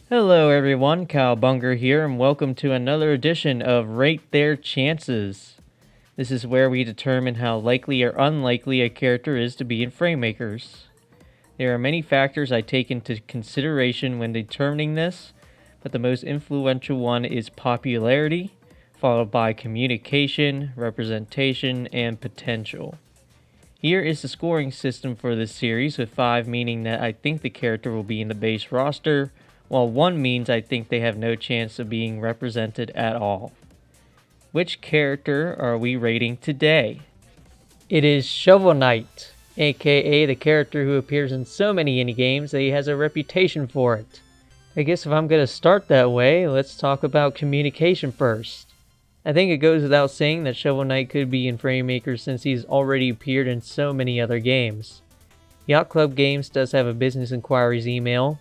Hello everyone, Kyle Bunger here, and welcome to another edition of Rate Their Chances. This is where we determine how likely or unlikely a character is to be in Fraymakers. There are many factors I take into consideration when determining this, but the most influential one is popularity, followed by communication, representation, and potential. Here is the scoring system for this series, with 5 meaning that I think the character will be in the base roster, while 1 means I think they have no chance of being represented at all. Which character are we rating today? It is Shovel Knight, aka the character who appears in so many indie games that he has a reputation for it. I guess if I'm going to start that way, let's talk about communication first. I think it goes without saying that Shovel Knight could be in Fraymakers since he's already appeared in so many other games. Yacht Club Games does have a business inquiries email,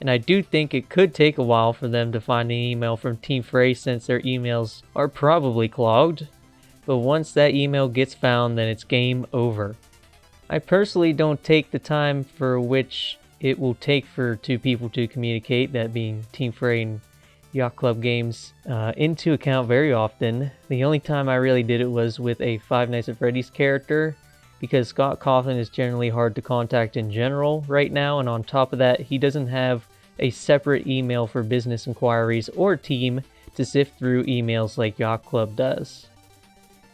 and I do think it could take a while for them to find an email from Team Fray since their emails are probably clogged, but once that email gets found, then it's game over. I personally don't take the time for which it will take for two people to communicate, that being Team Fray and Yacht Club Games, into account very often. The only time I really did it was with a Five Nights at Freddy's character, because Scott Coughlin is generally hard to contact in general right now, and on top of that, he doesn't have a separate email for business inquiries or team to sift through emails like Yacht Club does.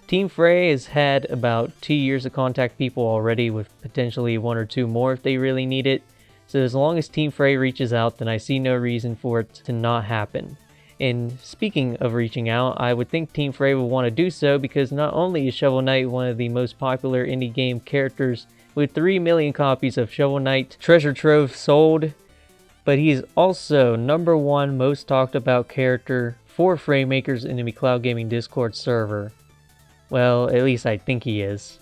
Team Fray has had about 2 years to contact people already, with potentially 1 or 2 more if they really need it. So as long as Team Fray reaches out, then I see no reason for it to not happen. And speaking of reaching out, I would think Team Fray would want to do so because not only is Shovel Knight one of the most popular indie game characters with 3 million copies of Shovel Knight Treasure Trove sold, but he is also #1 most talked about character for Fraymakers in the McLeod Gaming Discord server. Well, at least I think he is.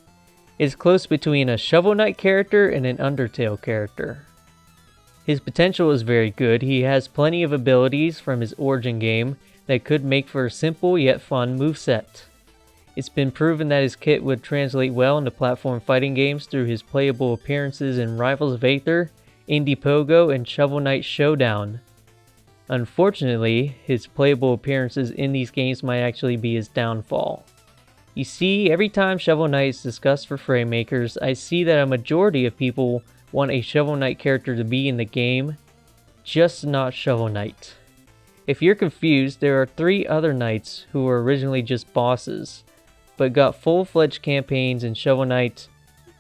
It's close between a Shovel Knight character and an Undertale character. His potential is very good. He has plenty of abilities from his origin game that could make for a simple yet fun moveset. It's been proven that his kit would translate well into platform fighting games through his playable appearances in Rivals of Aether, Indie Pogo, and Shovel Knight Showdown. Unfortunately, his playable appearances in these games might actually be his downfall. You see, every time Shovel Knight is discussed for Fraymakers, I see that a majority of people want a Shovel Knight character to be in the game, just not Shovel Knight. If you're confused, there are 3 other knights who were originally just bosses, but got full-fledged campaigns in Shovel Knight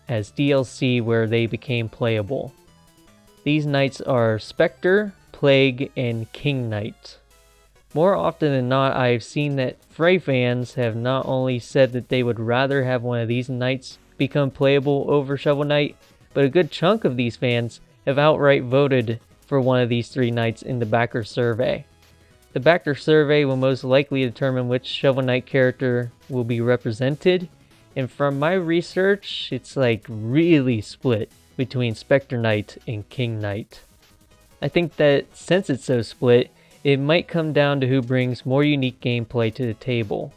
as DLC where they became playable. These knights are Spectre, Plague, and King Knight. More often than not, I've seen that Fray fans have not only said that they would rather have one of these knights become playable over Shovel Knight, but a good chunk of these fans have outright voted for one of these 3 knights in the backer survey. The backer survey will most likely determine which Shovel Knight character will be represented, and from my research, it's like really split between Spectre Knight and King Knight. I think that since it's so split, it might come down to who brings more unique gameplay to the table.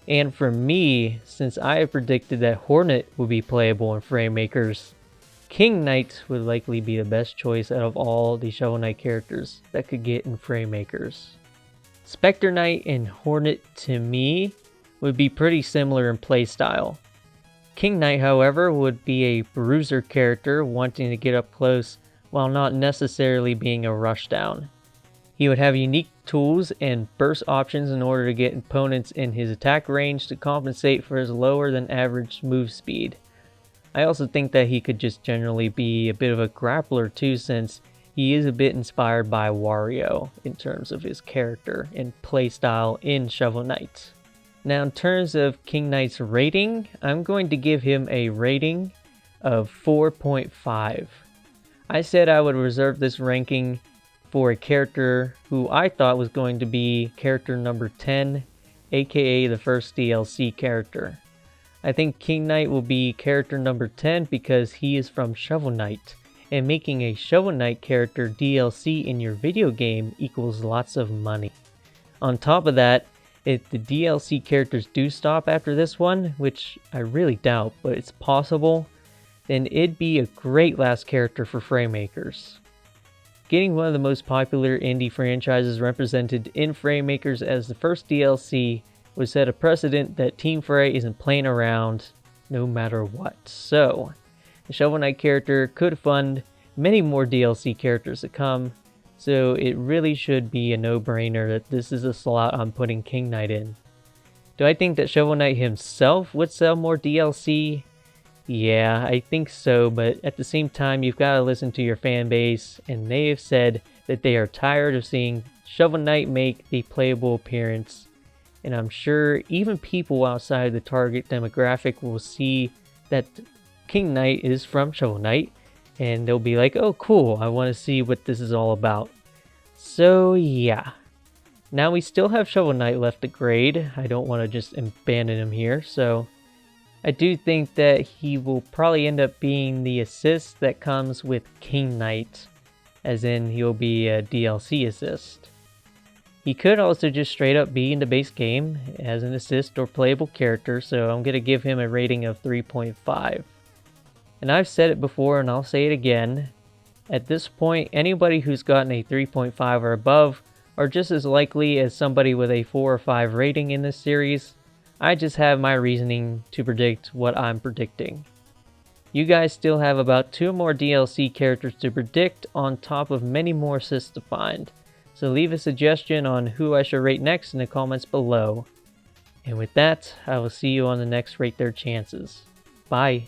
And for me, since I have predicted that Hornet will be playable in Fraymakers, King Knight would likely be the best choice out of all the Shovel Knight characters that could get in Fraymakers. Spectre Knight and Hornet, to me, would be pretty similar in playstyle. King Knight, however, would be a bruiser character wanting to get up close while not necessarily being a rushdown. He would have unique tools and burst options in order to get opponents in his attack range to compensate for his lower than average move speed. I also think that he could just generally be a bit of a grappler too, since he is a bit inspired by Wario in terms of his character and playstyle in Shovel Knight. Now in terms of King Knight's rating, I'm going to give him a rating of 4.5. I said I would reserve this ranking for a character who I thought was going to be character number 10, aka the first DLC character. I think King Knight will be character number 10 because he is from Shovel Knight, and making a Shovel Knight character DLC in your video game equals lots of money. On top of that, if the DLC characters do stop after this one, which I really doubt, but it's possible, then it'd be a great last character for Fraymakers. getting one of the most popular indie franchises represented in Fraymakers as the first DLC would set a precedent that Team Fray isn't playing around no matter what. So, the Shovel Knight character could fund many more DLC characters to come, so it really should be a no-brainer that this is a slot I'm putting King Knight in. Do I think that Shovel Knight himself would sell more DLC? Yeah, I think so, but at the same time, you've got to listen to your fan base, and they have said that they are tired of seeing Shovel Knight make the playable appearance, and I'm sure even people outside the target demographic will see that King Knight is from Shovel Knight, and they'll be like, oh cool, I want to see what this is all about. So yeah. Now we still have Shovel Knight left to grade. I don't want to just abandon him here, so I do think that he will probably end up being the assist that comes with King Knight, as in he'll be a DLC assist. He could also just straight up be in the base game as an assist or playable character, so I'm going to give him a rating of 3.5. And I've said it before and I'll say it again, at this point anybody who's gotten a 3.5 or above are just as likely as somebody with a 4 or 5 rating in this series. I just have my reasoning to predict what I'm predicting. You guys still have about 2 more DLC characters to predict on top of many more assists to find, so leave a suggestion on who I should rate next in the comments below. And with that, I will see you on the next Rate Their Chances. Bye!